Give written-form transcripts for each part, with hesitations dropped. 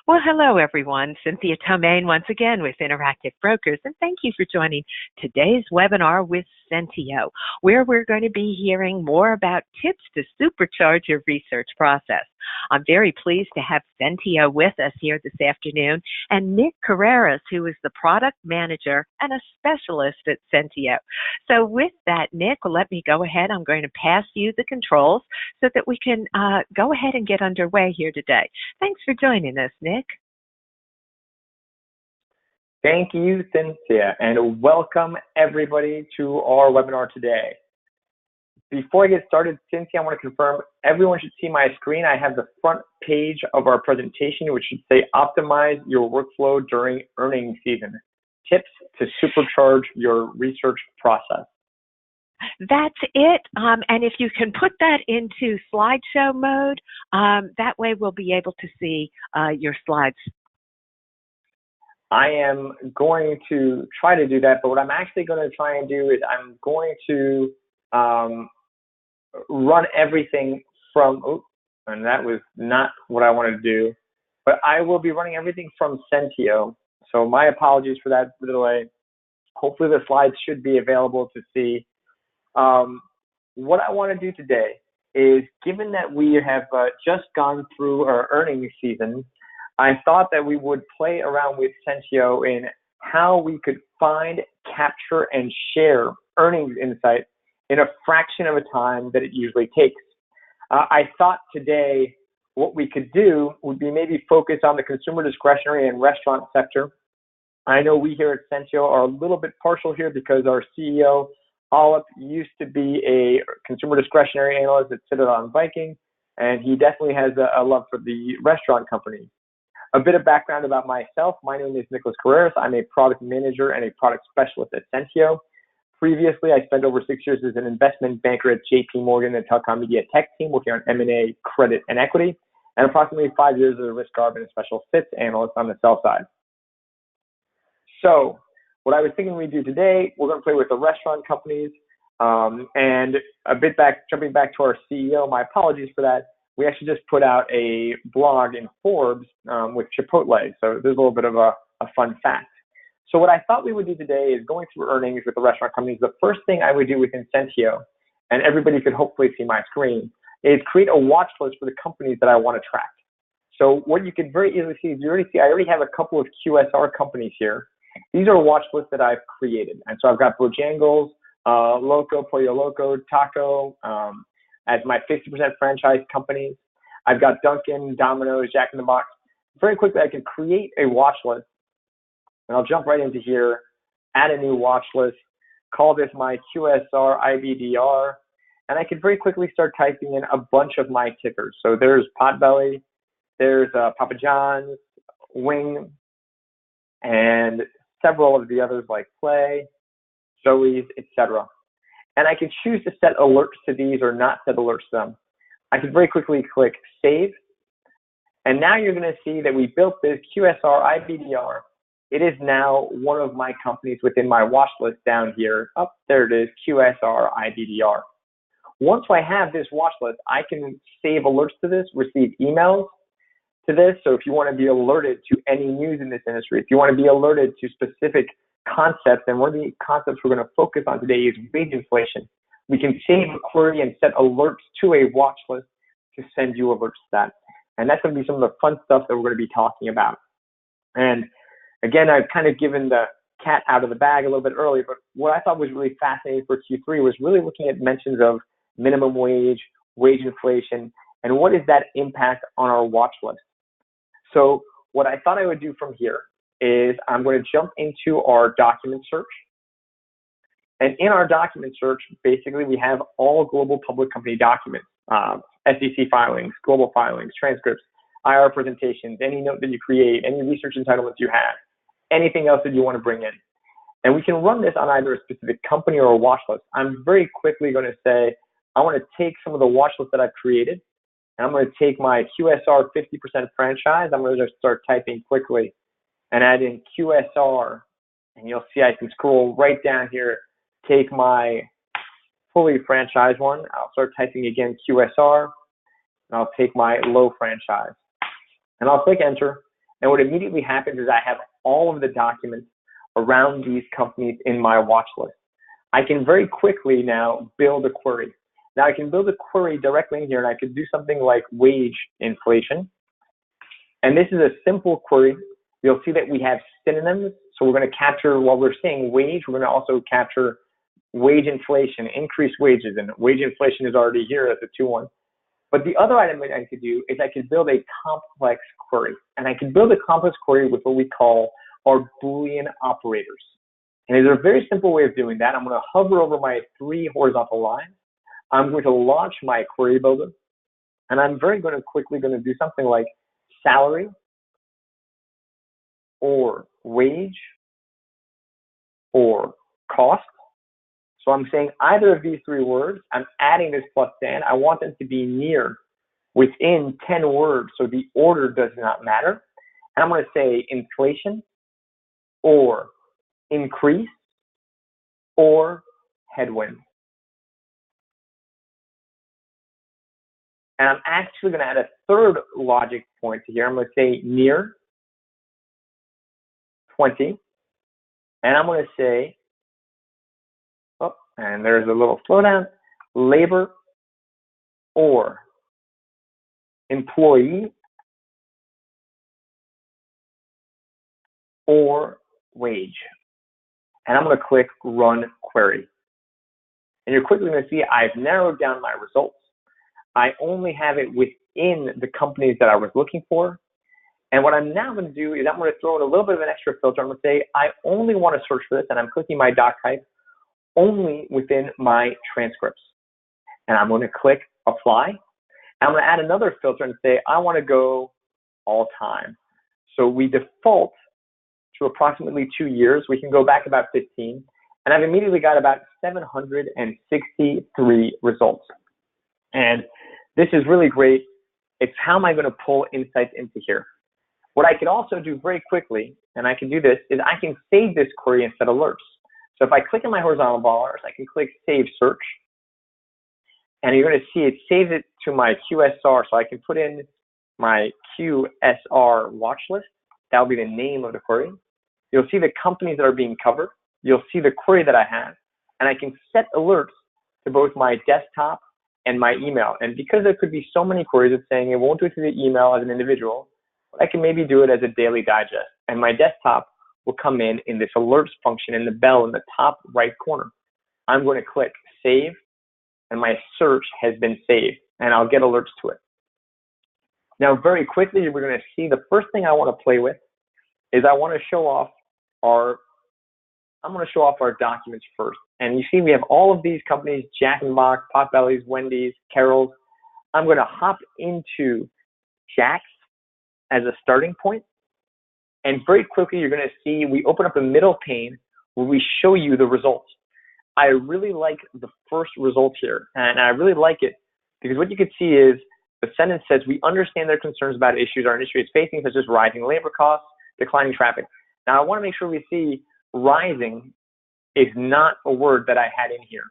Well, hello, everyone. Cynthia Tomaine once again with Interactive Brokers, and thank you for joining today's webinar with Sentieo, where we're going to be hearing more about tips to supercharge your research process. I'm very pleased to have Sentieo with us here this afternoon, and Nick Carreras, who is the product manager and a specialist at Sentieo. So with that, Nick, let me go ahead. I'm going to pass you the controls so that we can go ahead and get underway here today. Thanks for joining us, Nick. Thank you, Cynthia, and welcome everybody to our webinar today. Before I get started, Cynthia, I want to confirm everyone should see my screen. I have the front page of our presentation, which should say optimize your workflow during earnings season. Tips to supercharge your research process. That's it. And if you can put that into slideshow mode, that way we'll be able to see your slides. I am going to try to do that, but what I'm actually going to try and do is I'm going to run everything from, and that was not what I wanted to do, but I will be running everything from Sentieo. So my apologies for that delay. Hopefully the slides should be available to see. What I want to do today is, given that we have just gone through our earnings season, I thought that we would play around with Sentieo in how we could find, capture, and share earnings insight in a fraction of a time that it usually takes. I thought today what we could do would be maybe focus on the consumer discretionary and restaurant sector. I know we here at Sentieo are a little bit partial here because our CEO, Olip, used to be a consumer discretionary analyst at Citadel Viking, and he definitely has a love for the restaurant company. A bit of background about myself. My name is Nicholas Carreras. I'm a product manager and a product specialist at Sentieo. Previously, I spent over 6 years as an investment banker at JP Morgan and Telecom Media Tech team working on M&A, credit, and equity, and approximately 5 years as a risk arb and special fits analyst on the sell side. So what I was thinking we'd do today, we're going to play with the restaurant companies, and jumping back to our CEO, my apologies for that. We actually just put out a blog in Forbes with Chipotle, so there's a little bit of a fun fact. So what I thought we would do today is going through earnings with the restaurant companies. The first thing I would do within Sentieo, and everybody could hopefully see my screen, is create a watch list for the companies that I want to track. So what you can very easily see is I already have a couple of QSR companies here. These are watch lists that I've created. And so I've got Bojangles, Loco, Pollo Loco, Taco, as my 50% franchise companies. I've got Dunkin', Domino's, Jack in the Box. Very quickly, I can create a watch list, and I'll jump right into here, add a new watch list, call this my QSR IBDR, and I can very quickly start typing in a bunch of my tickers. So there's Potbelly, there's Papa John's, Wing, and several of the others like Play, Zoe's, etc. And I can choose to set alerts to these or not set alerts to them. I can very quickly click Save. And now you're going to see that we built this QSR IBDR. It is now one of my companies within my watch list down here. Oh, there it is, QSR IBDR. Once I have this watch list, I can save alerts to this, receive emails to this. So if you want to be alerted to any news in this industry, if you want to be alerted to specific concepts, and one of the concepts we're going to focus on today is wage inflation. We can save a query and set alerts to a watch list to send you alerts to that. And that's going to be some of the fun stuff that we're going to be talking about. And again, I've kind of given the cat out of the bag a little bit earlier, but what I thought was really fascinating for Q3 was really looking at mentions of minimum wage, wage inflation, and what is that impact on our watch list. So what I thought I would do from here is I'm going to jump into our document search. And in our document search, basically we have all global public company documents, SEC filings, global filings, transcripts, IR presentations, any note that you create, any research entitlements you have, anything else that you want to bring in. And we can run this on either a specific company or a watch list. I'm very quickly going to say, I want to take some of the watch lists that I've created, and I'm going to take my QSR 50% franchise. I'm going to just start typing quickly and add in QSR, and you'll see I can scroll right down here, take my fully franchised one. I'll start typing again QSR, and I'll take my low franchise. And I'll click enter, And what immediately happens is I have all of the documents around these companies in my watch list. I can very quickly now build a query. Now I can build a query directly in here, and I could do something like wage inflation. And this is a simple query. You'll see that we have synonyms. So we're going to capture, while we're saying wage, we're going to also capture wage inflation, increased wages, and wage inflation is already here as a 2-1. But the other item that I could do is I could build a complex query. And I could build a complex query with what we call our Boolean operators. And there's a very simple way of doing that. I'm going to hover over my 3 horizontal lines. I'm going to launch my query builder. And I'm very quickly going to do something like salary or wage or cost. So I'm saying either of these 3 words. I'm adding this plus +, I want them to be near within 10 words, so the order does not matter. And I'm going to say inflation or increase or headwind. And I'm actually going to add a third logic point here. I'm going to say near 20. And I'm going to say, oh, and there's a little slowdown, labor or employee or wage. And I'm going to click run query. And you're quickly going to see I've narrowed down my results. I only have it within the companies that I was looking for. And what I'm now going to do is I'm going to throw in a little bit of an extra filter. I'm going to say I only want to search for this, and I'm clicking my doc type only within my transcripts. And I'm going to click apply. I'm going to add another filter and say I want to go all time. So we default to approximately 2 years. We can go back about 15. And I've immediately got about 763 results. And this is really great. It's how am I going to pull insights into here? What I can also do very quickly, and I can do this, is I can save this query and set alerts. So if I click on my horizontal bars, I can click Save Search. And you're going to see it saves it to my QSR. So I can put in my QSR watch list. That will be the name of the query. You'll see the companies that are being covered. You'll see the query that I have. And I can set alerts to both my desktop and my email. And because there could be so many queries, it's saying it won't do it through the email as an individual, but I can maybe do it as a daily digest. And my desktop will come in this alerts function in the bell in the top right corner. I'm going to click save, and my search has been saved, and I'll get alerts to it. Now, very quickly, we're going to see the first thing I want to play with is I want to show off our documents first. And you see we have all of these companies, Jack in the Box, Potbelly's, Wendy's, Carol's. I'm going to hop into Jack's as a starting point. And very quickly, you're going to see we open up a middle pane where we show you the results. I really like the first result here. And I really like it because what you can see is the sentence says, we understand their concerns about issues our industry is facing, such as rising labor costs, declining traffic. Now, I want to make sure we see rising is not a word that I had in here.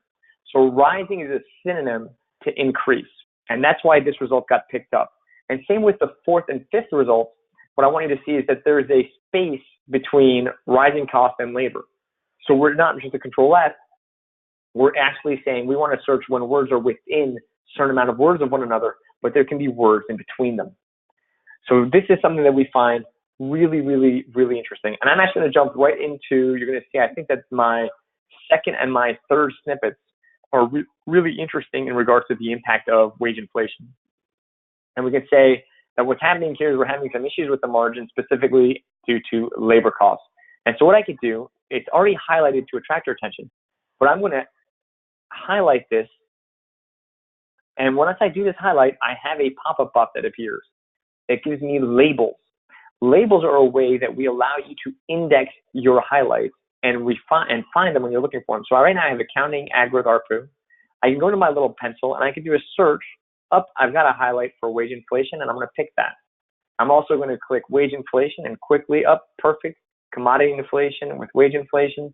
So rising is a synonym to increase. And that's why this result got picked up. And same with the 4th and 5th results. What I want you to see is that there is a space between rising cost and labor. So we're not just a control F. We're actually saying we want to search when words are within a certain amount of words of one another, but there can be words in between them. So this is something that we find really, really, really interesting. And I'm actually going to jump right into, you're going to see, I think that my second and my third snippets are really interesting in regards to the impact of wage inflation. And we can say that what's happening here is we're having some issues with the margin, specifically due to labor costs. And so what I could do, it's already highlighted to attract your attention, but I'm going to highlight this. And once I do this highlight, I have a pop-up box that appears. It gives me labels. Labels are a way that we allow you to index your highlights and find them when you're looking for them. So right now I have accounting, ag growth, ARPU. I can go to my little pencil and I can do a search. I've got a highlight for wage inflation, and I'm going to pick that. I'm also going to click wage inflation and quickly perfect, commodity inflation with wage inflation,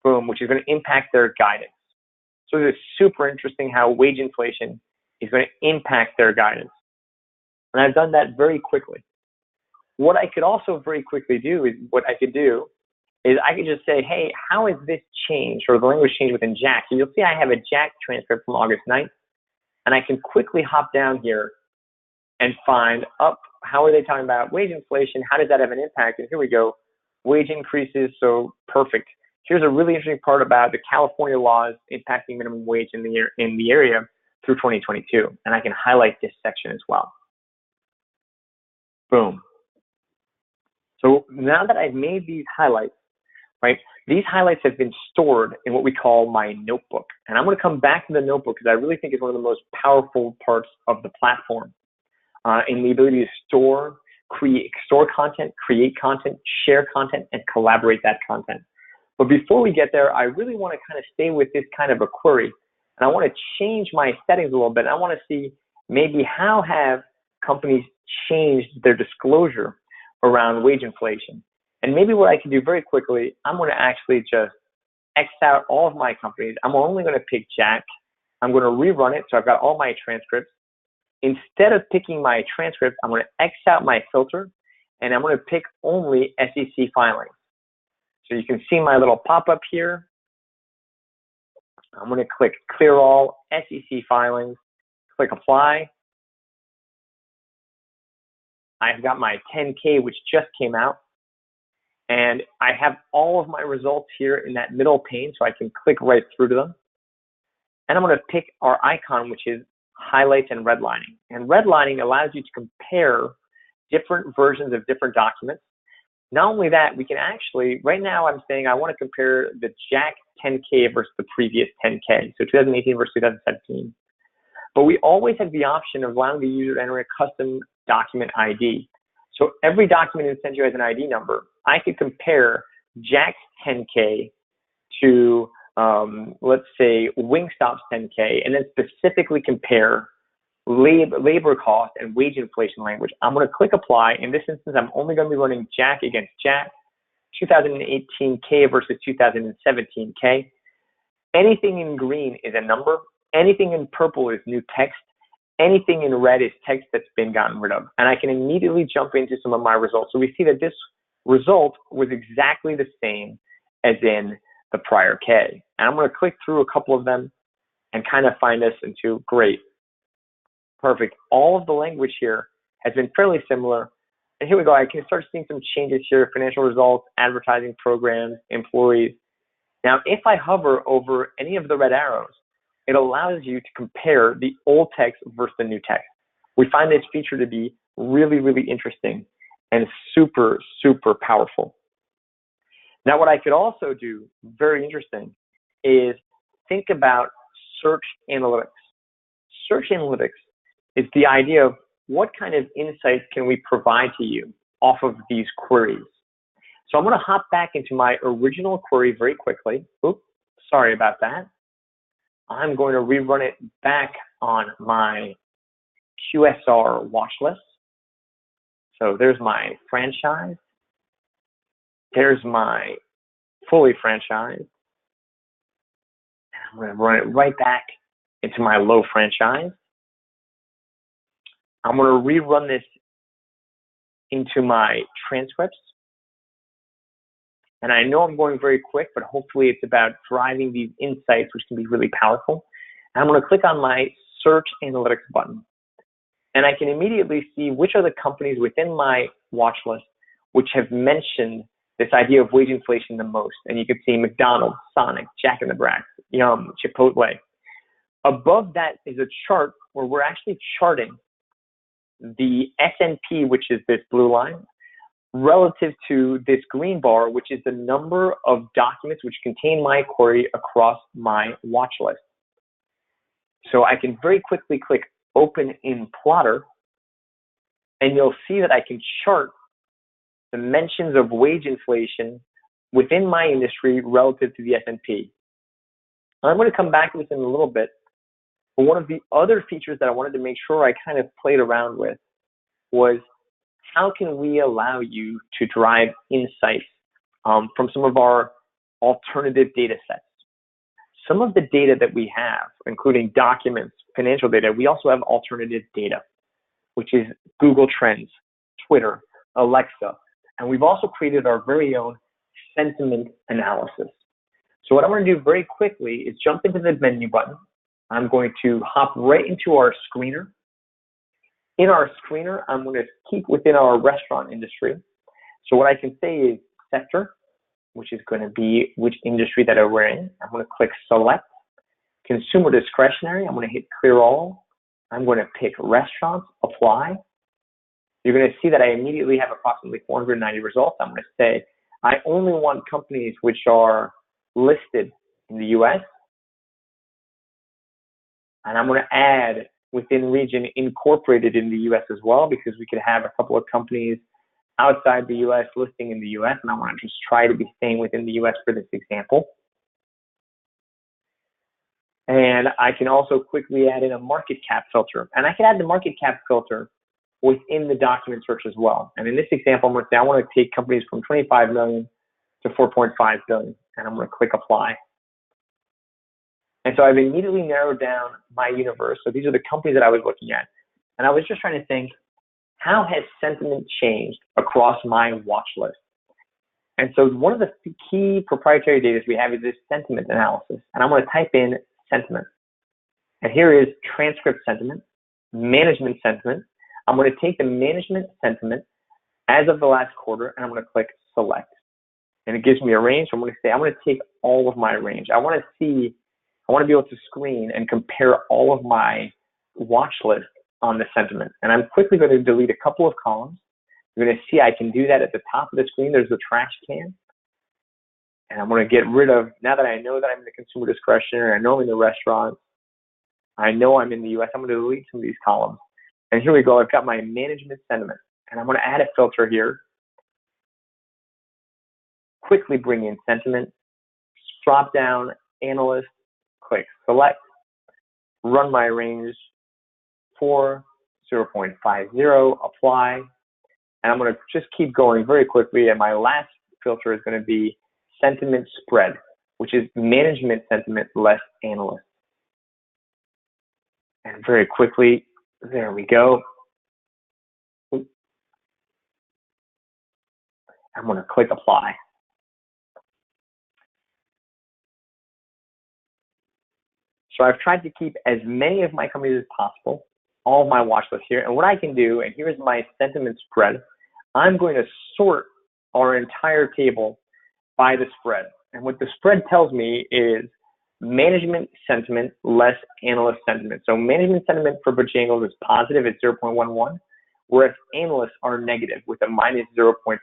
boom, which is going to impact their guidance. So it's super interesting how wage inflation is going to impact their guidance. And I've done that very quickly. What I could also very quickly do is I could just say, hey, how has this changed, or the language changed within Jack? So you'll see I have a Jack transcript from August 9th, and I can quickly hop down here and find up how are they talking about wage inflation, how does that have an impact? And here we go, wage increases, so perfect. Here's a really interesting part about the California laws impacting minimum wage in the area through 2022, and I can highlight this section as well. Boom. So now that I've made these highlights, right, these highlights have been stored in what we call my notebook. And I'm going to come back to the notebook because I really think it's one of the most powerful parts of the platform in the ability to store content, create content, share content, and collaborate that content. But before we get there, I really want to kind of stay with this kind of a query. And I want to change my settings a little bit. I want to see maybe how have companies changed their disclosure around wage inflation. And maybe what I can do very quickly, I'm going to actually just X out all of my companies. I'm only going to pick Jack. I'm going to rerun it, so I've got all my transcripts. Instead of picking my transcript, I'm going to X out my filter, and I'm going to pick only SEC filings. So you can see my little pop-up here. I'm going to click Clear All, SEC Filings, click Apply. I've got my 10K, which just came out. And I have all of my results here in that middle pane, so I can click right through to them. And I'm going to pick our icon, which is highlights and redlining. And redlining allows you to compare different versions of different documents. Not only that, we can actually, right now I'm saying I want to compare the Jack 10K versus the previous 10K, so 2018 versus 2017. But we always have the option of allowing the user to enter a custom document ID. So every document in Sentieo has an ID number. I could compare Jack's 10K to, let's say, Wingstop's 10K, and then specifically compare labor cost and wage inflation language. I'm going to click Apply. In this instance, I'm only going to be running Jack against Jack, 2018K versus 2017K. Anything in green is a number. Anything in purple is new text. Anything in red is text that's been gotten rid of. And I can immediately jump into some of my results. So we see that this result was exactly the same as in the prior K. And I'm going to click through a couple of them and kind of find this into great. Perfect. All of the language here has been fairly similar. And here we go. I can start seeing some changes here, financial results, advertising programs, employees. Now, if I hover over any of the red arrows, it allows you to compare the old text versus the new text. We find this feature to be really, really interesting and super, super powerful. Now, what I could also do, very interesting, is think about search analytics. Search analytics is the idea of what kind of insights can we provide to you off of these queries. So I'm going to hop back into my original query very quickly. Oops, sorry about that. I'm going to rerun it back on my QSR watch list. So there's my franchise. There's my fully franchised. I'm going to run it right back into my low franchise. I'm going to rerun this into my transcripts. And I know I'm going very quick, but hopefully it's about driving these insights, which can be really powerful. And I'm going to click on my Search Analytics button. And I can immediately see which are the companies within my watch list which have mentioned this idea of wage inflation the most. And you can see McDonald's, Sonic, Jack in the Box, Yum, Chipotle. Above that is a chart where we're actually charting the S&P, which is this blue line, relative to this green bar, which is the number of documents which contain my query across my watch list. So I can very quickly click Open in Plotter, and you'll see that I can chart the mentions of wage inflation within my industry relative to the S&P. I'm going to come back to this in a little bit, but one of the other features that I wanted to make sure I kind of played around with was how can we allow you to drive insights from some of our alternative data sets? Some of the data that we have, including documents, financial data, we also have alternative data, which is Google Trends, Twitter, Alexa. And we've also created our very own sentiment analysis. So what I'm going to do very quickly is jump into the menu button. I'm going to hop right into our screener. In our screener, I'm going to keep within our restaurant industry. So what I can say is sector, which is going to be which industry that we're in. I'm going to click select. Consumer discretionary, I'm going to hit clear all. I'm going to pick restaurants, apply. You're going to see that I immediately have approximately 490 results. I'm going to say I only want companies which are listed in the US. And I'm going to add within region incorporated in the US as well, because we could have a couple of companies outside the US listing in the US, and I want to just try to be staying within the US for this example. And I can also quickly add in a market cap filter. And I can add the market cap filter within the document search as well. And in this example, I'm going to say I want to take companies from 25 million to 4.5 billion, and I'm going to click apply. And so I've immediately narrowed down my universe. So these are the companies that I was looking at. And I was just trying to think, how has sentiment changed across my watch list? And so one of the key proprietary data we have is this sentiment analysis. And I'm going to type in sentiment. And here is transcript sentiment, management sentiment. I'm going to take the management sentiment as of the last quarter, and I'm going to click select. And it gives me a range. So I'm going to say, I'm going to take all of my range. I want to be able to screen and compare all of my watch list on the sentiment. And I'm quickly going to delete a couple of columns. You're going to see I can do that at the top of the screen. There's the trash can. And I'm going to get rid of, now that I know that I'm in the consumer discretionary, I know I'm in the restaurant, I know I'm in the US, I'm going to delete some of these columns. And here we go. I've got my management sentiment. And I'm going to add a filter here. Quickly bring in sentiment, drop down, analyst, click select, run my range for 0.50, apply. And I'm going to just keep going very quickly. And my last filter is going to be sentiment spread, which is management sentiment less analyst. And very quickly, there we go. I'm going to click apply. So I've tried to keep as many of my companies as possible, all of my watch list here. And what I can do, and here's my sentiment spread, I'm going to sort our entire table by the spread. And what the spread tells me is management sentiment less analyst sentiment. So management sentiment for Bojangles is positive at 0.11, whereas analysts are negative with a minus 0.5,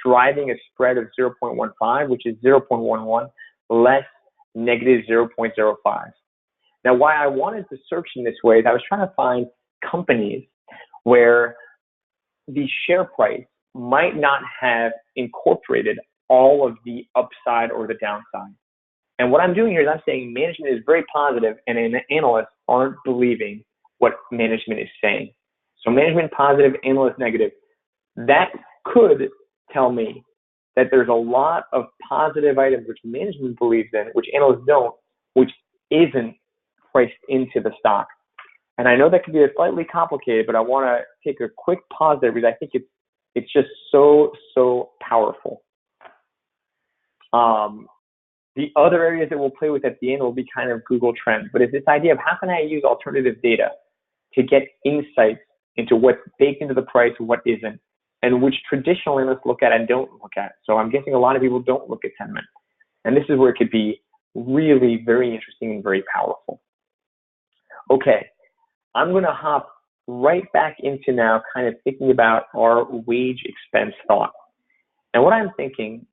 driving a spread of 0.15, which is 0.11 less negative 0.05. Now, why I wanted to search in this way is I was trying to find companies where the share price might not have incorporated all of the upside or the downside. And what I'm doing here is I'm saying management is very positive and analysts aren't believing what management is saying. So management positive, analyst negative. That could tell me that there's a lot of positive items which management believes in, which analysts don't, which isn't priced into the stock. And I know that can be slightly complicated, but I want to take a quick pause there because I think it's just so powerful. The other areas that we'll play with at the end will be kind of Google Trends, but it's this idea of how can I use alternative data to get insights into what's baked into the price and what isn't, and which traditional analysts look at and don't look at. So I'm guessing a lot of people don't look at sentiment. And this is where it could be really very interesting and very powerful. Okay, I'm going to hop right back into now kind of thinking about our wage expense thought. And what I'm thinking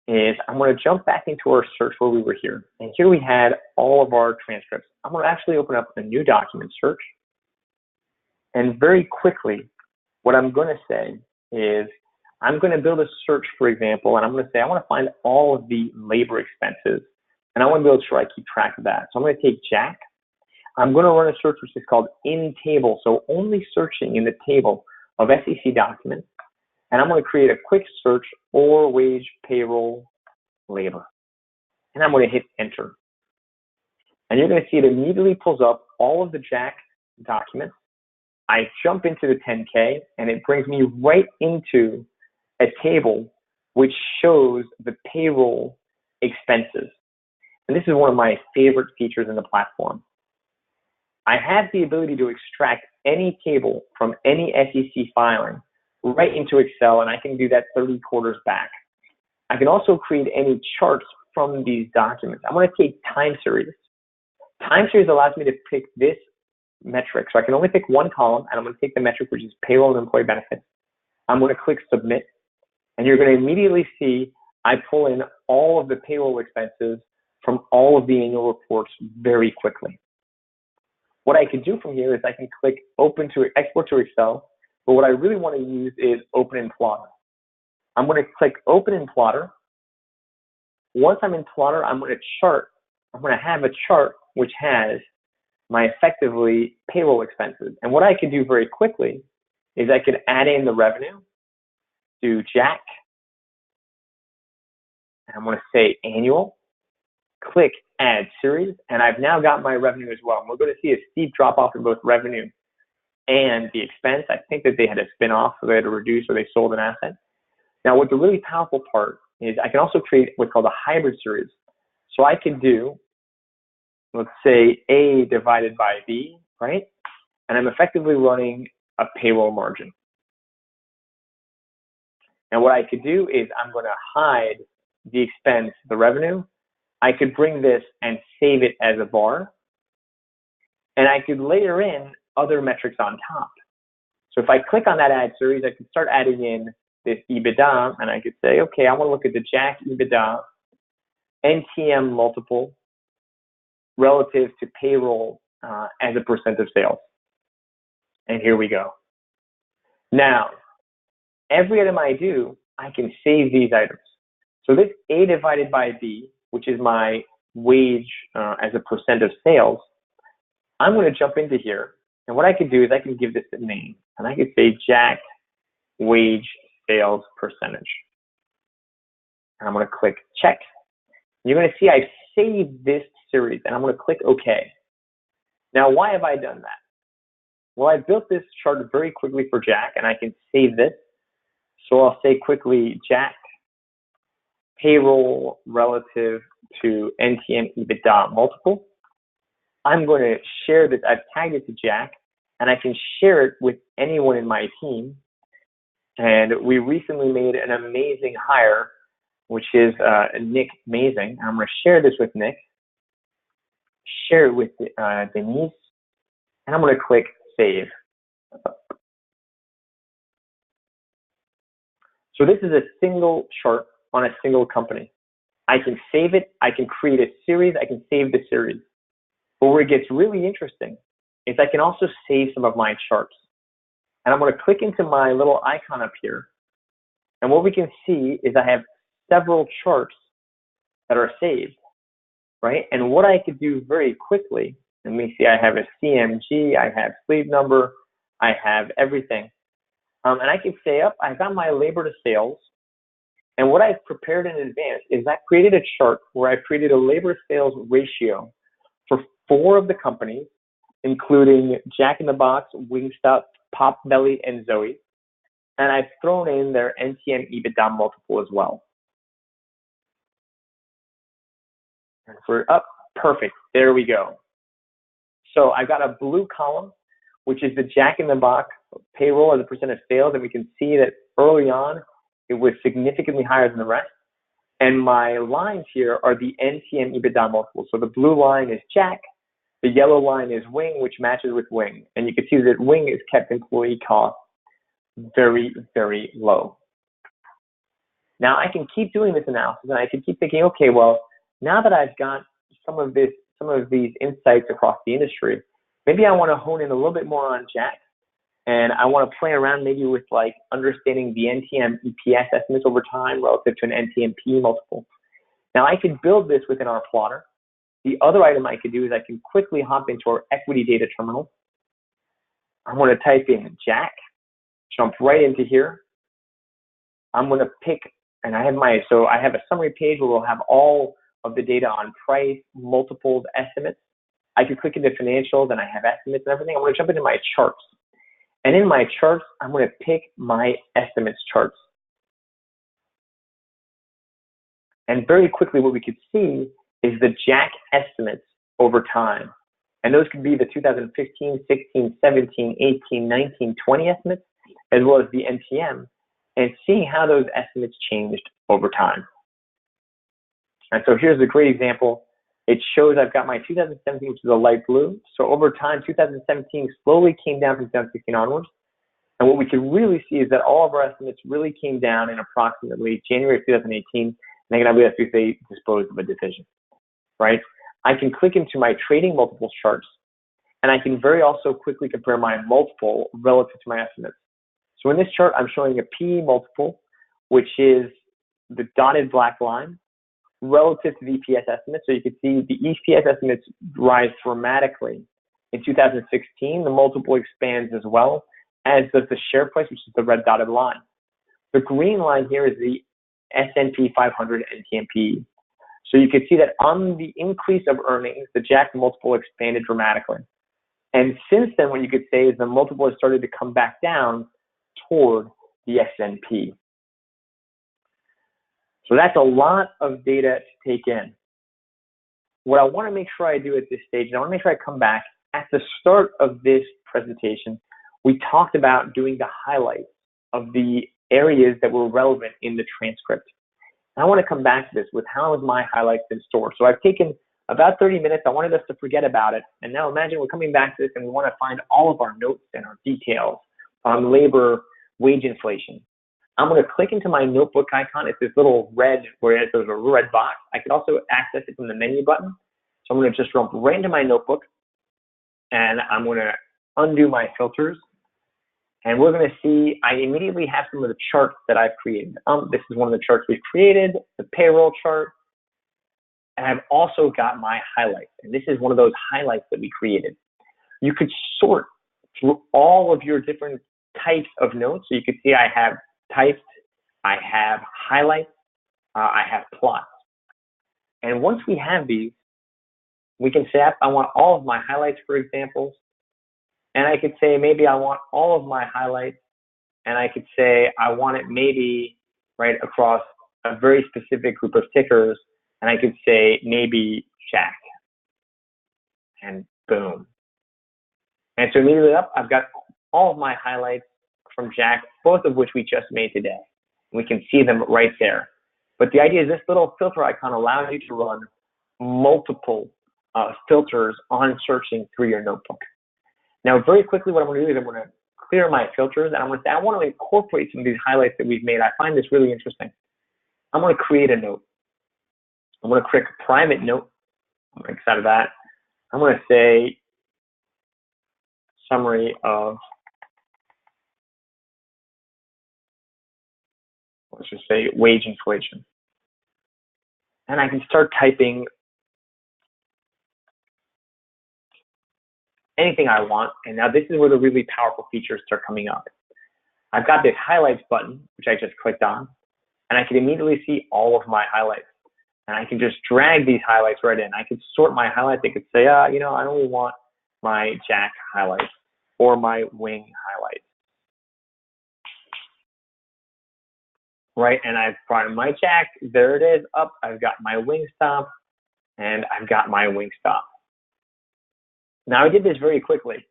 is I'm going to jump back into our search where we were here. And here we had all of our transcripts. I'm going to actually open up a new document search. And very quickly, what I'm going to say is I'm going to build a search, for example, and I'm going to say I want to find all of the labor expenses. And I want to be able to sure I keep track of that. So I'm going to take Jack. I'm going to run a search which is called in table. So only searching in the table of SEC documents. And I'm going to create a quick search or wage, payroll, labor. And I'm going to hit enter. And you're going to see it immediately pulls up all of the Jack documents. I jump into the 10K and it brings me right into a table which shows the payroll expenses. And this is one of my favorite features in the platform. I have the ability to extract any table from any SEC filing right into Excel, and I can do that 30 quarters back. I can also create any charts from these documents. I'm going to take time series. Time series allows me to pick this metric. So I can only pick one column, and I'm going to take the metric, which is payroll and employee benefits. I'm going to click submit, and you're going to immediately see I pull in all of the payroll expenses from all of the annual reports very quickly. What I can do from here is I can click export to Excel, but what I really want to use is open in Plotter. I'm going to click open in Plotter. Once I'm in Plotter, I'm going to have a chart which has my effectively payroll expenses. And what I can do very quickly is I could add in the revenue, do Jack, and I'm going to say annual, click add series, and I've now got my revenue as well. And we're going to see a steep drop off in both revenue and the expense. I think that they had a spin off, so they had to reduce or they sold an asset. Now, what the really powerful part is I can also create what's called a hybrid series. So I can do, let's say, A divided by B, right? And I'm effectively running a payroll margin. And what I could do is I'm going to hide the expense, the revenue. I could bring this and save it as a bar. And I could layer in other metrics on top. So if I click on that add series, I can start adding in this EBITDA, and I could say, okay, I want to look at the Jack EBITDA, NTM multiple relative to payroll as a percent of sales. And here we go. Now, every item I do, I can save these items. So this A divided by B, which is my wage as a percent of sales, I'm going to jump into here. And what I can do is I can give this a name. And I could say Jack wage sales percentage. And I'm going to click check. You're going to see I've saved this series, and I'm going to click OK. Now, why have I done that? Well, I built this chart very quickly for Jack, and I can save this. So I'll say quickly Jack payroll relative to NTM EBITDA multiple. I'm going to share this. I've tagged it to Jack, and I can share it with anyone in my team. And we recently made an amazing hire, which is Nick Mazing. I'm going to share this with Nick, share it with Denise, and I'm going to click save. So this is a single chart on a single company. I can save it. I can create a series. I can save the series. But where it gets really interesting is I can also save some of my charts. And I'm going to click into my little icon up here. And what we can see is I have several charts that are saved, right? And what I could do very quickly, let me see, I have a CMG, I have sleeve number, I have everything. And I can say up, I've got my labor to sales. And what I've prepared in advance is I created a chart where I created a labor to sales ratio for 4 of the companies, including Jack in the Box, Wingstop, Potbelly, and Zoe. And I've thrown in their NTM EBITDA multiple as well. And for up, perfect. There we go. So I've got a blue column, which is the Jack in the Box payroll as a percent of sales. And we can see that early on, it was significantly higher than the rest. And my lines here are the NTM EBITDA multiple. So the blue line is Jack. The yellow line is Wing, which matches with Wing. And you can see that Wing has kept employee costs very, very low. Now I can keep doing this analysis, and I can keep thinking, okay, well, now that I've got some of these insights across the industry, maybe I want to hone in a little bit more on Jack, and I want to play around maybe with like understanding the NTM EPS estimates over time relative to an NTMP multiple. Now I could build this within our plotter. The other item I could do is I can quickly hop into our equity data terminal. I'm going to type in Jack, jump right into here. I'm going to pick, and I have a summary page where we'll have all of the data on price, multiples, estimates. I can click into financials, and I have estimates and everything. I'm going to jump into my charts. And in my charts, I'm going to pick my estimates charts. And very quickly, what we could see is the Jack estimates over time. And those could be the 2015, 16, 17, 18, 19, 20 estimates, as well as the NTM, and seeing how those estimates changed over time. And so here's a great example. It shows I've got my 2017, which is a light blue. So over time, 2017 slowly came down from 2016 onwards. And what we can really see is that all of our estimates really came down in approximately January of 2018. And then we have to say dispose of a division, right? I can click into my trading multiples charts, and I can very also quickly compare my multiple relative to my estimates. So in this chart, I'm showing a P multiple, which is the dotted black line, relative to the EPS estimates. So you can see the EPS estimates rise dramatically. In 2016, the multiple expands as well, as does the share price, which is the red dotted line. The green line here is the S&P 500 NTMP. So you can see that on the increase of earnings, the Jack multiple expanded dramatically. And since then, what you could say is the multiple has started to come back down toward the S&P. So that's a lot of data to take in. What I want to make sure I do at this stage, and I want to make sure I come back, at the start of this presentation, we talked about doing the highlights of the areas that were relevant in the transcript. And I want to come back to this with how has my highlights been stored. So I've taken about 30 minutes. I wanted us to forget about it. And now imagine we're coming back to this and we want to find all of our notes and our details on labor wage inflation. I'm going to click into my notebook icon. It's this little red, where there's a red box. I can also access it from the menu button. So I'm going to just jump right into my notebook, and I'm going to undo my filters. And we're going to see, I immediately have some of the charts that I've created. This is one of the charts we've created, the payroll chart. And I've also got my highlights. And this is one of those highlights that we created. You could sort through all of your different types of notes. So you could see I have typed, I have highlights, I have plots. And once we have these, we can say I want all of my highlights, for examples. And I could say maybe I want all of my highlights, and I could say I want it maybe right across a very specific group of tickers, and I could say maybe Jack, and boom. And so immediately up, I've got all of my highlights from Jack, both of which we just made today. We can see them right there. But the idea is this little filter icon allows you to run multiple filters on searching through your notebook. Now, very quickly, what I'm going to do is I'm going to clear my filters, and I'm going to say I want to incorporate some of these highlights that we've made. I find this really interesting. I'm going to create a note. I'm going to create a private note. I'm excited about that. I'm going to say summary of, let's just say wage inflation. And I can start typing anything I want. And now this is where the really powerful features start coming up. I've got this highlights button, which I just clicked on, and I can immediately see all of my highlights. And I can just drag these highlights right in. I could sort my highlights. I could say, I only want my Jack highlights or my wing highlights. Right, and I've brought my Jack, there it is, up. I've got my wing stop, and I've got my wing stop. Now I did this very quickly,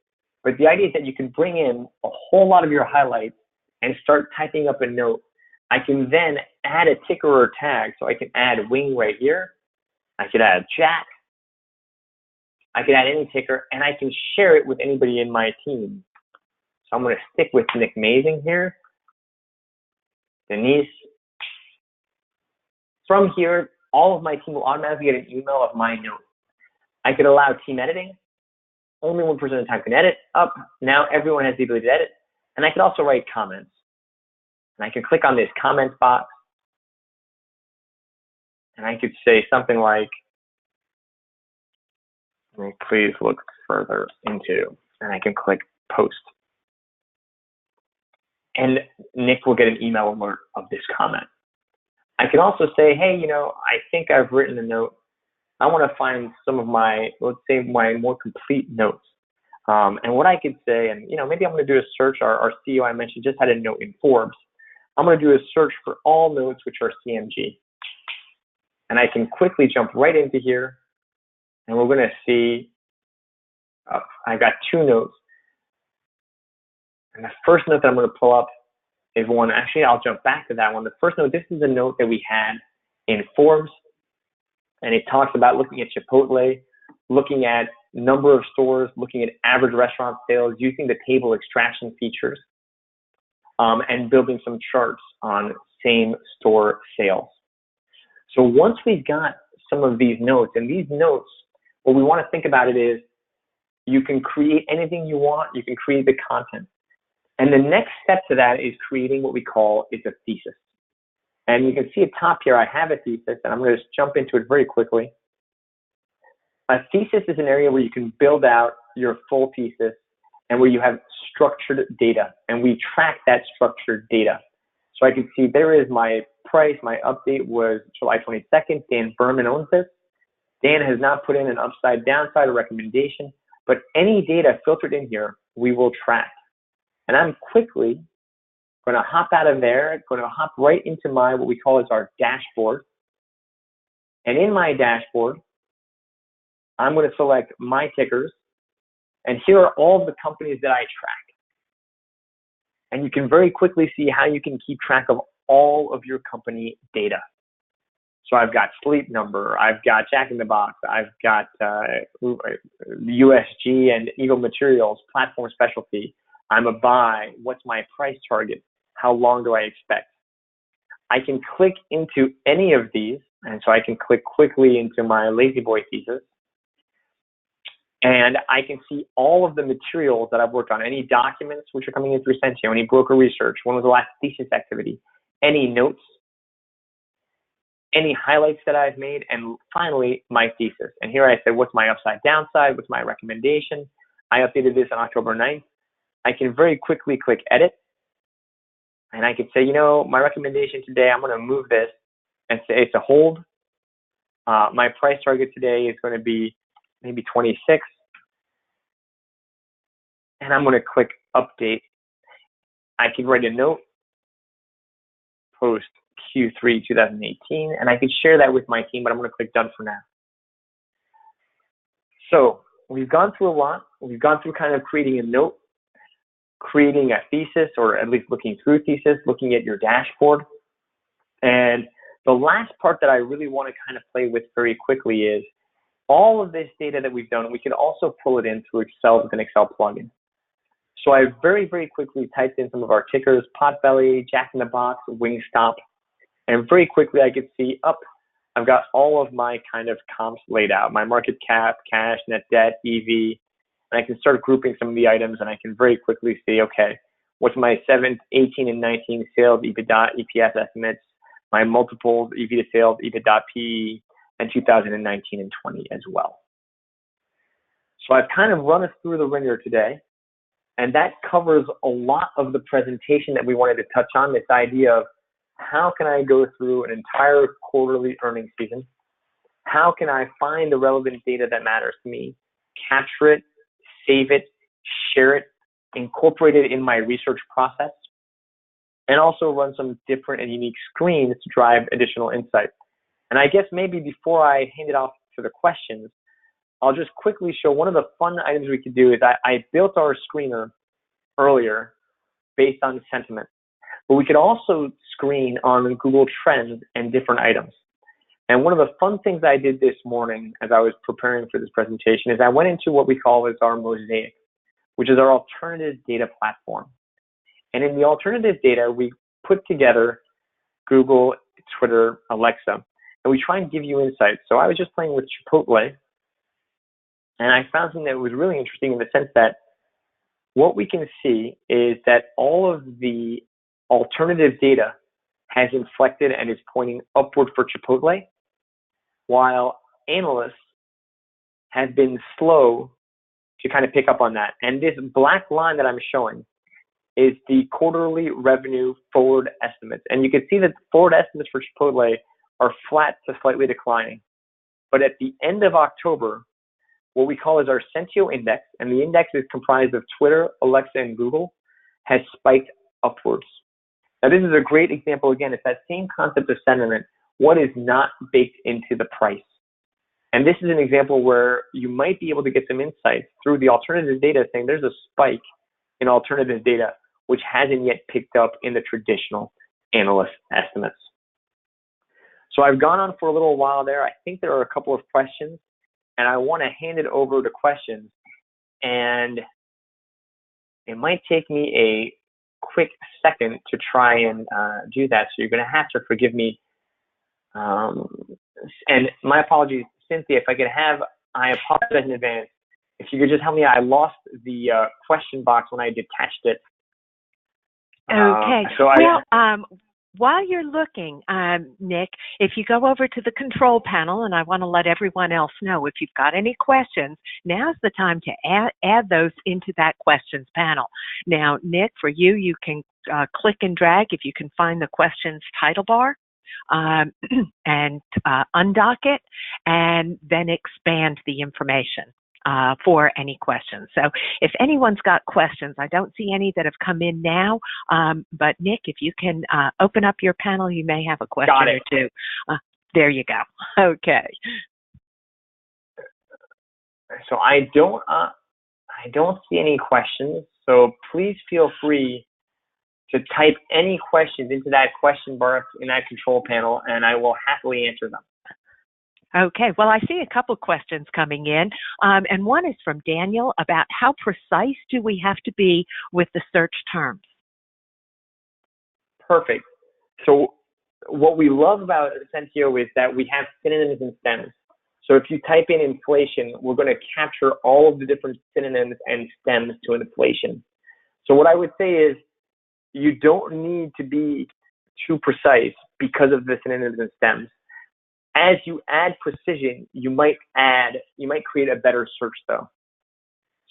but the idea is that you can bring in a whole lot of your highlights and start typing up a note. I can then add a ticker or a tag, so I can add wing right here. I could add Jack. I could add any ticker, and I can share it with anybody in my team. So I'm going to stick with Nick Mazing here. Denise. From here, all of my team will automatically get an email of my note. I could allow team editing. Only one person at a time can edit. Up. Now everyone has the ability to edit. And I can also write comments. And I can click on this comments box. And I could say something like, please look further into. And I can click post. And Nick will get an email alert of this comment. I can also say, hey, I think I've written a note. I want to find some of my, let's say, my more complete notes. And what I could say, and maybe I'm going to do a search. Our CEO I mentioned just had a note in Forbes. I'm going to do a search for all notes which are CMG. And I can quickly jump right into here, and we're going to see, I got 2 notes. And the first note that I'm going to pull up is one, actually I'll jump back to that one. The first note, this is a note that we had in Forbes, and it talks about looking at Chipotle, looking at number of stores, looking at average restaurant sales, using the table extraction features, and building some charts on same store sales. So once we've got some of these notes, and these notes, what we want to think about it is, you can create anything you want, you can create the content. And the next step to that is creating what we call is a thesis. And you can see at top here, I have a thesis, and I'm going to just jump into it very quickly. A thesis is an area where you can build out your full thesis and where you have structured data, and we track that structured data. So I can see there is my price. My update was July 22nd. Dan Berman owns this. Dan has not put in an upside, downside, or recommendation, but any data filtered in here, we will track. And I'm quickly going to hop out of there, going to hop right into my, what we call is our dashboard. And in my dashboard, I'm going to select my tickers. And here are all of the companies that I track. And you can very quickly see how you can keep track of all of your company data. So I've got Sleep Number, I've got Jack in the Box, I've got USG and Eagle Materials, Platform Specialty. I'm a buy. What's my price target? How long do I expect? I can click into any of these, and so I can click quickly into my Lazy Boy thesis, and I can see all of the materials that I've worked on, any documents which are coming in through Sentieo, any broker research, when was the last thesis activity, any notes, any highlights that I've made, and finally, my thesis. And here I said, what's my upside, downside, what's my recommendation? I updated this on October 9th. I can very quickly click edit, and I can say, my recommendation today, I'm going to move this and say it's a hold. My price target today is going to be maybe 26, and I'm going to click update. I can write a note, post Q3 2018, and I can share that with my team, but I'm going to click done for now. So we've gone through a lot. We've gone through kind of creating a note, creating a thesis, or at least looking through thesis, looking at your dashboard. And the last part that I really want to kind of play with very quickly is all of this data that we've done, we can also pull it in through Excel with an Excel plugin. So I very, very quickly typed in some of our tickers, Potbelly, Jack in the Box, Wingstop, and very quickly I could see I've got all of my kind of comps laid out, my market cap, cash, net debt, EV, and I can start grouping some of the items, and I can very quickly see, okay, what's my 7th, 18, and 19 sales, EBITDA, EPS estimates, my multiples, EV to sales, EBITDA, PE, and 2019 and 20 as well. So I've kind of run us through the ringer today, and that covers a lot of the presentation that we wanted to touch on, this idea of how can I go through an entire quarterly earnings season? How can I find the relevant data that matters to me, capture it, save it, share it, incorporate it in my research process, and also run some different and unique screens to drive additional insight. And I guess maybe before I hand it off to the questions, I'll just quickly show one of the fun items we could do is I built our screener earlier based on sentiment, but we could also screen on Google Trends and different items. And one of the fun things I did this morning as I was preparing for this presentation is I went into what we call as our Mosaic, which is our alternative data platform. And in the alternative data, we put together Google, Twitter, Alexa, and we try and give you insights. So I was just playing with Chipotle, and I found something that was really interesting in the sense that what we can see is that all of the alternative data has inflected and is pointing upward for Chipotle, while analysts have been slow to kind of pick up on that. And this black line that I'm showing is the quarterly revenue forward estimates. And you can see that the forward estimates for Chipotle are flat to slightly declining. But at the end of October, what we call is our Sentieo index, and the index is comprised of Twitter, Alexa, and Google, has spiked upwards. Now, this is a great example. Again, it's that same concept of sentiment. What is not baked into the price? And this is an example where you might be able to get some insights through the alternative data saying there's a spike in alternative data, which hasn't yet picked up in the traditional analyst estimates. So I've gone on for a little while there. I think there are a couple of questions, and I want to hand it over to questions. And it might take me a quick second to try and do that. So you're going to have to forgive me. And my apologies, Cynthia, if I could have, I apologize in advance. If you could just help me, I lost the question box when I detached it. Okay. While you're looking, Nick, if you go over to the control panel, and I want to let everyone else know, if you've got any questions, now's the time to add those into that questions panel. Now, Nick, for you, you can click and drag if you can find the questions title bar and undock it, and then expand the information for any questions. So if anyone's got questions, I don't see any that have come in now, but Nick, if you can open up your panel, you may have a question or two. There you go. Okay. So I don't see any questions, so please feel free to type any questions into that question bar in that control panel, and I will happily answer them. Okay, well, I see a couple questions coming in, and one is from Daniel about how precise do we have to be with the search terms? Perfect. So what we love about Sentieo is that we have synonyms and stems. So if you type in inflation, we're going to capture all of the different synonyms and stems to inflation. So what I would say is you don't need to be too precise because of the synonyms and stems. As you add precision, you might create a better search though.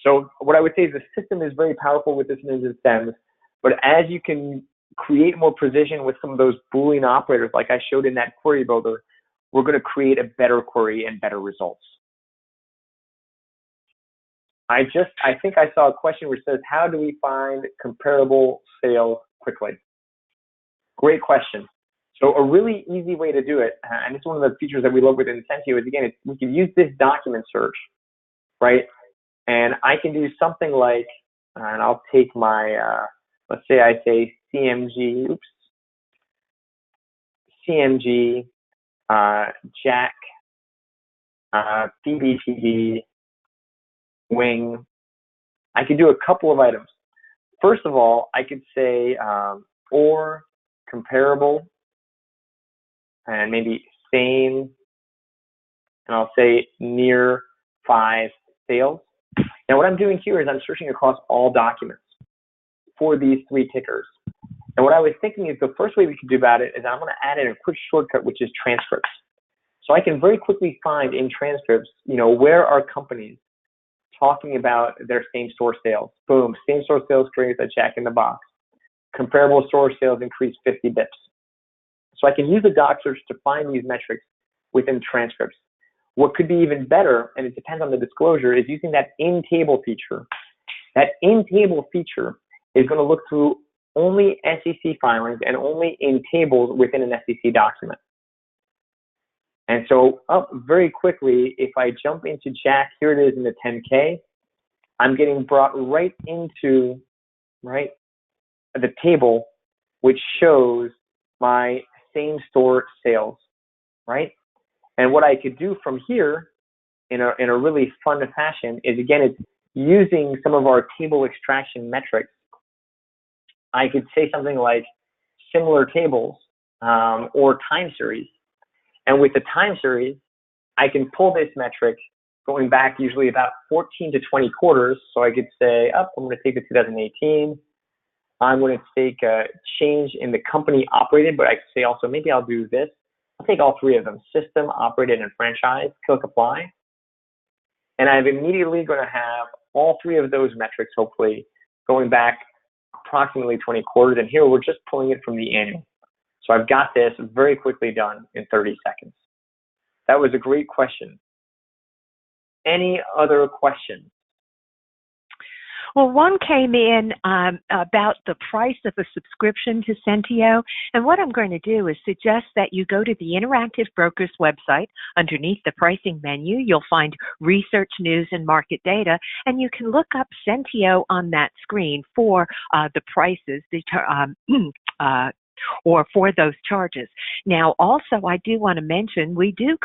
So what I would say is the system is very powerful with the synonyms and stems, but as you can create more precision with some of those Boolean operators, like I showed in that query builder, we're going to create a better query and better results. I think I saw a question which says, how do we find comparable sales quickly? Great question. So a really easy way to do it, and it's one of the features that we love within Sentieo, is again, we can use this document search, right? And I can do something like, and I'll take my, let's say I say CMG, Jack, BBTD, Wing. I could do a couple of items. First of all, I could say or comparable, and maybe same, and I'll say near 5 sales. Now what I'm doing here is I'm searching across all documents for these 3 tickers. And what I was thinking is the first way we could do about it is I'm going to add in a quick shortcut, which is transcripts. So I can very quickly find in transcripts, where are companies talking about their same-store sales. Boom, same-store sales creates a check in the box. Comparable store sales increased 50 bips. So I can use the doc search to find these metrics within transcripts. What could be even better, and it depends on the disclosure, is using that in-table feature. That in-table feature is going to look through only SEC filings and only in tables within an SEC document. And so very quickly, if I jump into Jack, here it is in the 10K, I'm getting brought right into the table, which shows my same store sales, right? And what I could do from here in a really fun fashion is, again, it's using some of our table extraction metrics. I could say something like similar tables or time series. And with the time series, I can pull this metric going back usually about 14 to 20 quarters. So I could say, I'm going to take the 2018. I'm going to take a change in the company operated, but I could say also, maybe I'll do this. I'll take all 3 of them, system, operated, and franchise, click apply. And I'm immediately going to have all 3 of those metrics, hopefully, going back approximately 20 quarters. And here we're just pulling it from the annual. So I've got this very quickly done in 30 seconds. That was a great question. any other questions? Well, one came in about the price of a subscription to Sentieo. And what I'm going to do is suggest that you go to the Interactive Brokers website. Underneath the pricing menu, you'll find research, news, and market data. And you can look up Sentieo on that screen for the prices or for those charges. Now, also, I do want to mention we do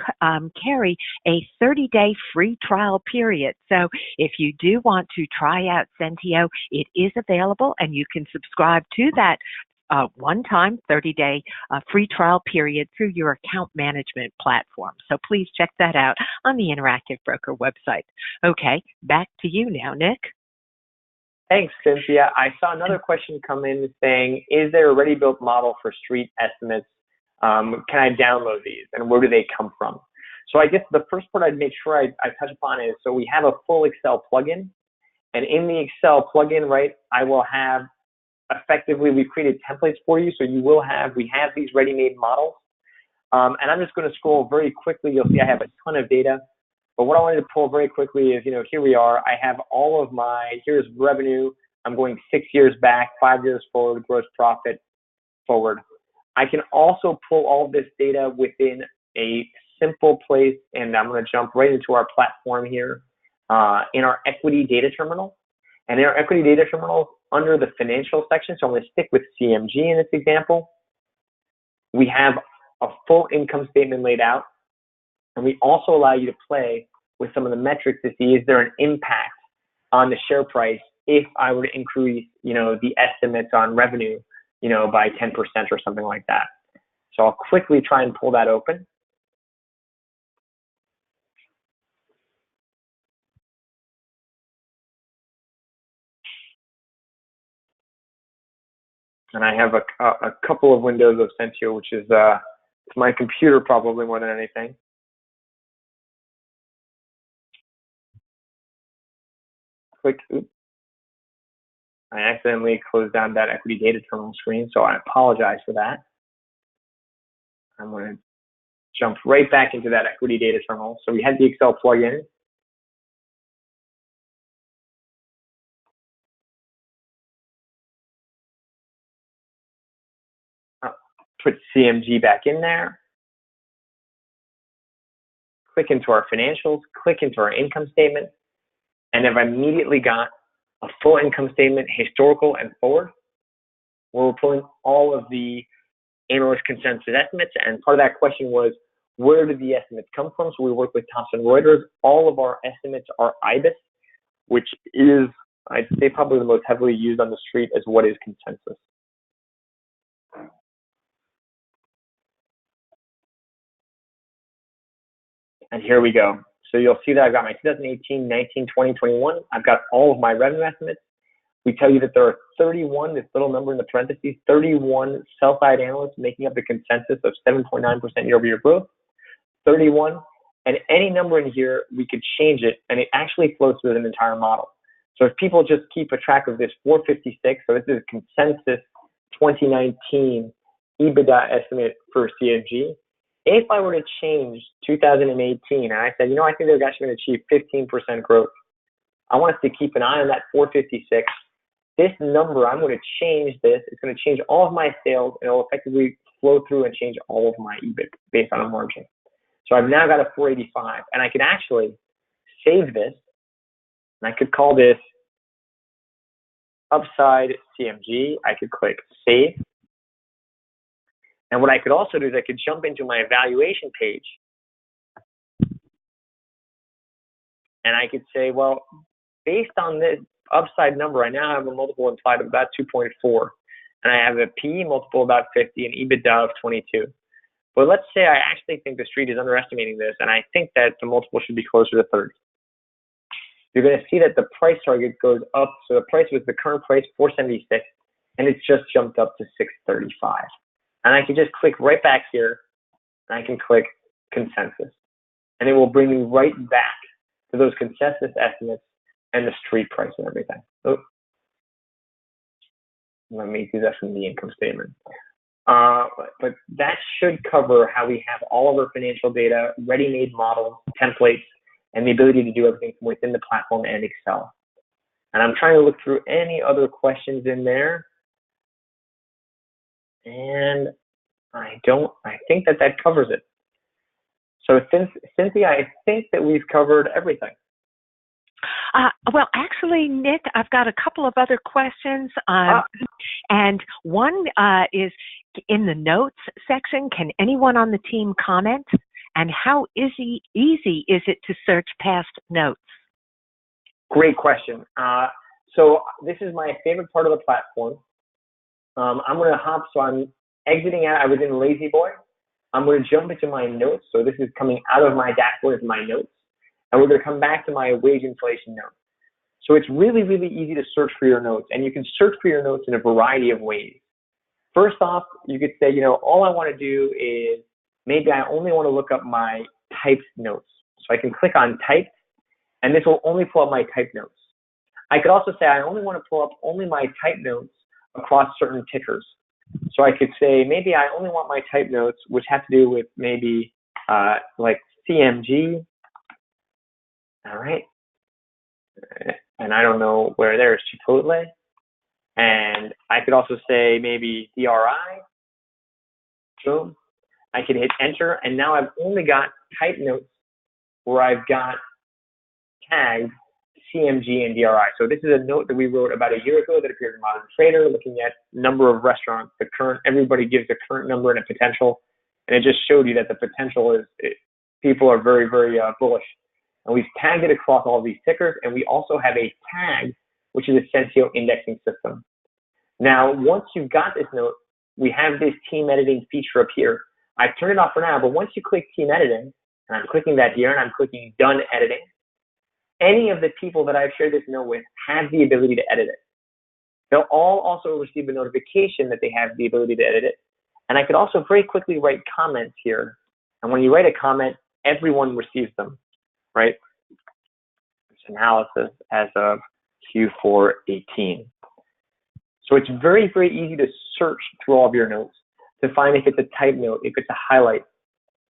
carry a 30-day free trial period. So if you do want to try out Sentieo, it is available, and you can subscribe to that one-time 30-day free trial period through your account management platform. So please check that out on the Interactive Broker website. Okay, back to you now, Nick. Thanks, Cynthia. I saw another question come in saying, is there a ready-built model for street estimates? Can I download these, and where do they come from? So I guess the first part I'd make sure I touch upon is, so we have a full Excel plugin, and in the Excel plugin, right, I will have, effectively, we've created templates for you, so we have these ready-made models. And I'm just going to scroll very quickly. You'll see I have a ton of data. But what I wanted to pull very quickly is, here we are. I have all of here's revenue. I'm going 6 years back, 5 years forward, gross profit forward. I can also pull all of this data within a simple place, and I'm going to jump right into our platform here in our equity data terminal. And in our equity data terminal, under the financial section, so I'm going to stick with CMG in this example, we have a full income statement laid out. And we also allow you to play with some of the metrics to see, is there an impact on the share price if I were to increase, the estimates on revenue, by 10% or something like that. So I'll quickly try and pull that open. And I have a couple of windows of Sentieo, which is my computer probably more than anything. Click, oops. I accidentally closed down that equity data terminal screen, so I apologize for that. I'm going to jump right back into that equity data terminal. So we had the Excel plugin. Put CMG back in there. Click into our financials, click into our income statement, and I've immediately got a full income statement, historical and forward, where we're pulling all of the analyst consensus estimates. And part of that question was, where do the estimates come from? So we work with Thomson Reuters. All of our estimates are IBIS, which is, I'd say, probably the most heavily used on the street as what is consensus. And here we go. So you'll see that I've got my 2018, 19, 20, 21. I've got all of my revenue estimates. We tell you that there are 31, this little number in the parentheses, 31 sell-side analysts making up the consensus of 7.9% year-over-year growth. 31, and any number in here, we could change it, and it actually flows through an entire model. So if people just keep a track of this 456, so this is consensus 2019 EBITDA estimate for CMG. If I were to change 2018, and I said, I think they're actually going to achieve 15% growth, I want us to keep an eye on that 456. This number, I'm going to change this. It's going to change all of my sales, and it'll effectively flow through and change all of my EBIT based on a margin. So I've now got a 485, and I could actually save this, and I could call this Upside CMG. I could click Save. And what I could also do is I could jump into my evaluation page, and I could say, well, based on this upside number, I now have a multiple implied of about 2.4, and I have a PE multiple about 50 and EBITDA of 22. But let's say I actually think the street is underestimating this, and I think that the multiple should be closer to 30. You're going to see that the price target goes up. So the price was the current price, 476, and it's just jumped up to 635. And I can just click right back here, and I can click consensus. And it will bring me right back to those consensus estimates and the street price and everything. Oh. Let me do that from the income statement. But that should cover how we have all of our financial data, ready-made models, templates, and the ability to do everything from within the platform and Excel. And I'm trying to look through any other questions in there. And I think that covers it. So Cynthia, I think that we've covered everything. Well, actually, Nick, I've got a couple of other questions. And one is in the notes section. Can anyone on the team comment? And how easy is it to search past notes? Great question. So this is my favorite part of the platform. I'm going to hop, so I'm exiting out. I was in Lazy Boy. I'm going to jump into my notes. So this is coming out of my dashboard into my notes. And we're going to come back to my wage inflation note. So it's really, really easy to search for your notes. And you can search for your notes in a variety of ways. First off, you could say, all I want to do is maybe I only want to look up my typed notes. So I can click on typed, and this will only pull up my typed notes. I could also say I only want to pull up only my typed notes across certain tickers. So I could say maybe I only want my typed notes, which have to do with maybe like CMG. All right. And I don't know where there's Chipotle. And I could also say maybe DRI. Boom. I can hit enter, and now I've only got type notes where I've got tagged CMG and DRI. So this is a note that we wrote about a year ago that appeared in Modern Trader, looking at number of restaurants. Everybody gives a current number and a potential, and it just showed you that the potential people are very, very bullish. And we've tagged it across all these tickers, and we also have a tag, which is a Sentieo indexing system. Now, once you've got this note, we have this team editing feature up here. I've turned it off for now, but once you click team editing, and I'm clicking that here, and I'm clicking done editing, any of the people that I've shared this note with have the ability to edit it. They'll all also receive a notification that they have the ability to edit it. And I could also very quickly write comments here. And when you write a comment, everyone receives them, right? It's analysis as of Q4/18. So it's very, very easy to search through all of your notes to find if it's a type note, if it's a highlight.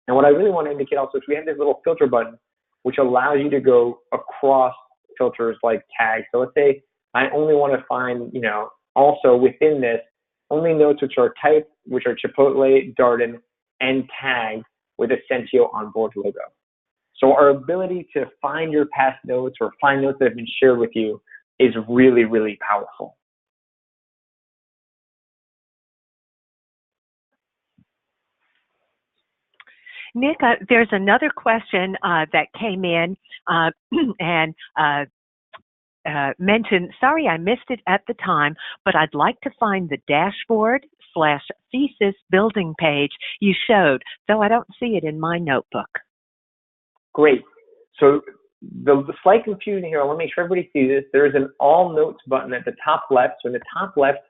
And what I really want to indicate also is we have this little filter button which allows you to go across filters like tags. So let's say I only want to find, also within this, only notes which are typed, which are Chipotle, Darden, and tagged with a Sentieo onboard logo. So our ability to find your past notes or find notes that have been shared with you is really, really powerful. Nick, there's another question that came in and mentioned, sorry I missed it at the time, but I'd like to find the dashboard/thesis building page you showed, though I don't see it in my notebook. Great. So the slight confusion here, I want to make sure everybody sees this. There is an all notes button at the top left. So in the top left,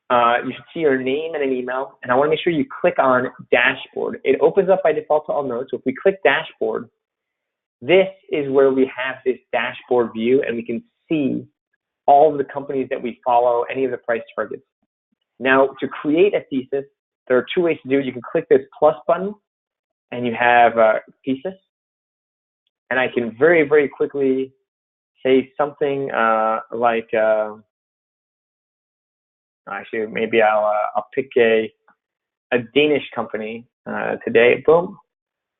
you should see your name and an email, and I want to make sure you click on dashboard. It opens up by default to all notes. So if we click dashboard, this is where we have this dashboard view, and we can see all of the companies that we follow, any of the price targets. Now, to create a thesis, there are two ways to do it. You can click this plus button, and you have a thesis, and I can very, very quickly say something like, actually, maybe I'll pick a Danish company today. Boom,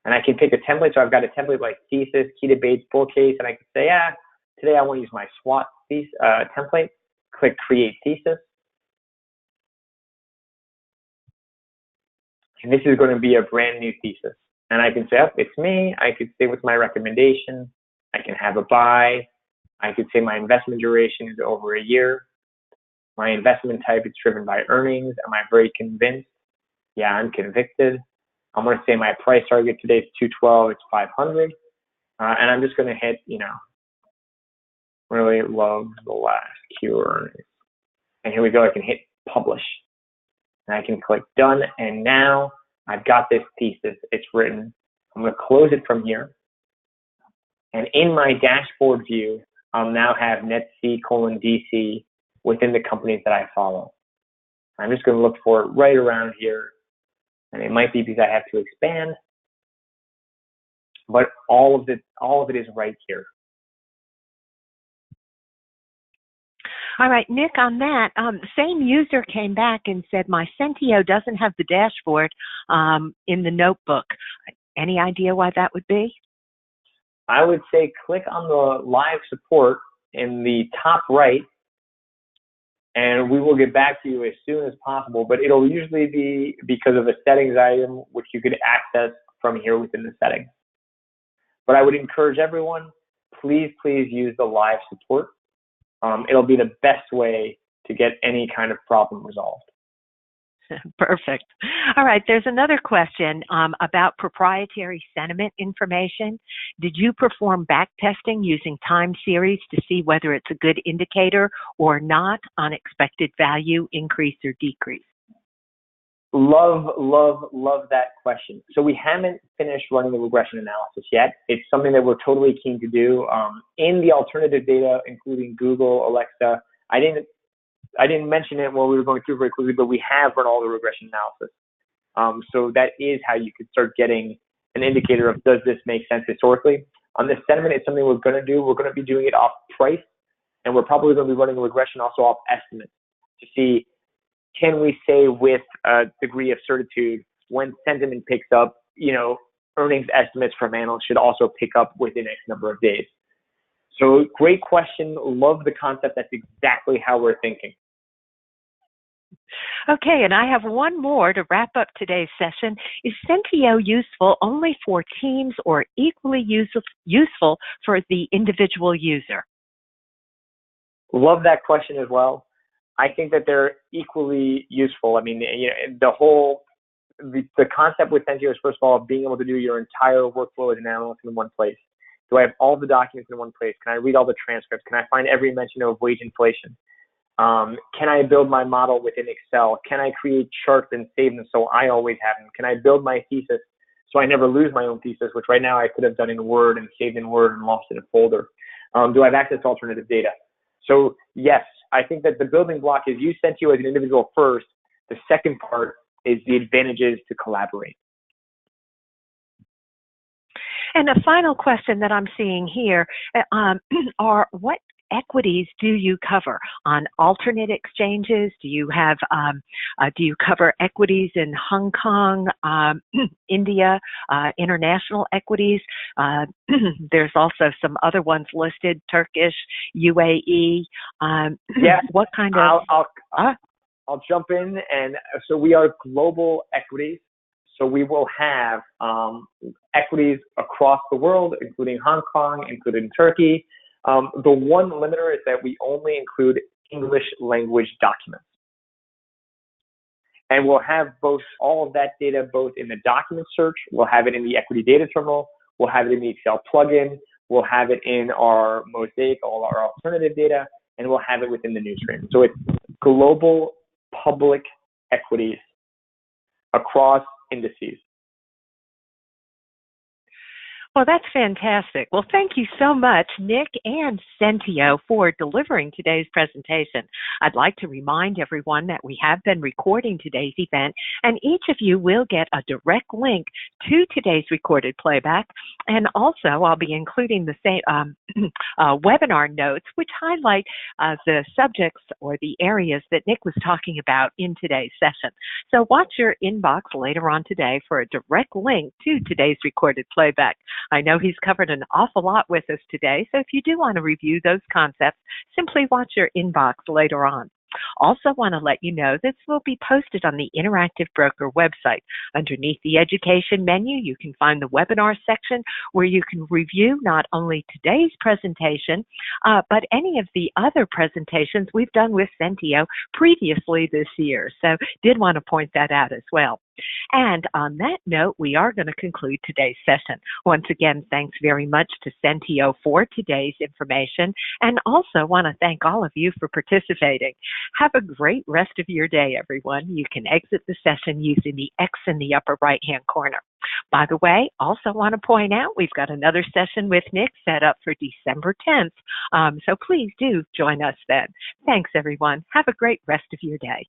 and I can pick a template. So I've got a template like thesis, key debates, bull case, and I can say, today I want to use my SWOT thesis, template. Click create thesis, and this is going to be a brand new thesis. And I can say, it's me. I could say what's my recommendation. I can have a buy. I could say my investment duration is over a year. My investment type is driven by earnings. Am I very convinced? Yeah, I'm convicted. I'm going to say my price target today is 212. It's 500. And I'm just going to hit, really love the last Q earnings. And here we go. I can hit publish. And I can click done. And now I've got this thesis. It's written. I'm going to close it from here. And in my dashboard view, I'll now have net C:DC within the companies that I follow. I'm just going to look for it right around here. And it might be because I have to expand. but all of it is right here. All right, Nick, on that, same user came back and said, my Sentieo doesn't have the dashboard in the notebook. Any idea why that would be? I would say click on the live support in the top right, and we will get back to you as soon as possible, but it'll usually be because of a settings item, which you could access from here within the settings. But I would encourage everyone, please use the live support. It'll be the best way to get any kind of problem resolved. Perfect. All right, there's another question about proprietary sentiment information. Did you perform back testing using time series to see whether it's a good indicator or not on expected value increase or decrease? Love that question. So we haven't finished running the regression analysis yet. It's something that we're totally keen to do. In the alternative data, including Google, Alexa, I didn't mention it while we were going through very quickly, but we have run all the regression analysis. So that is how you could start getting an indicator of, does this make sense historically? On this sentiment, it's something we're going to do. We're going to be doing it off price, and we're probably going to be running a regression also off estimates to see, can we say with a degree of certitude when sentiment picks up, earnings estimates from analysts should also pick up within X number of days. So great question. Love the concept. That's exactly how we're thinking. Okay, and I have one more to wrap up today's session. Is Sentieo useful only for teams or equally useful for the individual user? Love that question as well. I think that they're equally useful. I mean, the concept with Sentieo is, first of all, being able to do your entire workflow as an analyst in one place. Do I have all the documents in one place? Can I read all the transcripts? Can I find every mention of wage inflation? Can I build my model within Excel? Can I create charts and save them so I always have them? Can I build my thesis so I never lose my own thesis, which right now I could have done in Word and saved in Word and lost in a folder? Do I have access to alternative data? So yes, I think that the building block is use Sentieo as an individual first. The second part is the advantages to collaborate. And a final question that I'm seeing here are, what equities do you cover on alternate exchanges? Do you have do you cover equities in Hong Kong, India, international equities? There's also some other ones listed: Turkish, UAE. Yeah. What kind of? I'll jump in, and so we are global equities. So we will have equities across the world, including Hong Kong, including Turkey. The one limiter is that we only include English language documents. And we'll have all of that data both in the document search, we'll have it in the equity data terminal, we'll have it in the Excel plugin, we'll have it in our Mosaic, all our alternative data, and we'll have it within the news stream. So it's global public equities across indices. Well, that's fantastic. Well, thank you so much, Nick and Sentieo, for delivering today's presentation. I'd like to remind everyone that we have been recording today's event, and each of you will get a direct link to today's recorded playback. And also, I'll be including the same webinar notes, which highlight the subjects or the areas that Nick was talking about in today's session. So watch your inbox later on today for a direct link to today's recorded playback. I know he's covered an awful lot with us today, so if you do want to review those concepts, simply watch your inbox later on. Also want to let you know this will be posted on the Interactive Broker website. Underneath the education menu, you can find the webinar section where you can review not only today's presentation, but any of the other presentations we've done with Sentieo previously this year. So did want to point that out as well. And on that note, we are going to conclude today's session. Once again, thanks very much to Sentieo for today's information, and also want to thank all of you for participating. Have a great rest of your day, everyone. You can exit the session using the X in the upper right-hand corner. By the way, also want to point out we've got another session with Nick set up for December 10th, so please do join us then. Thanks, everyone. Have a great rest of your day.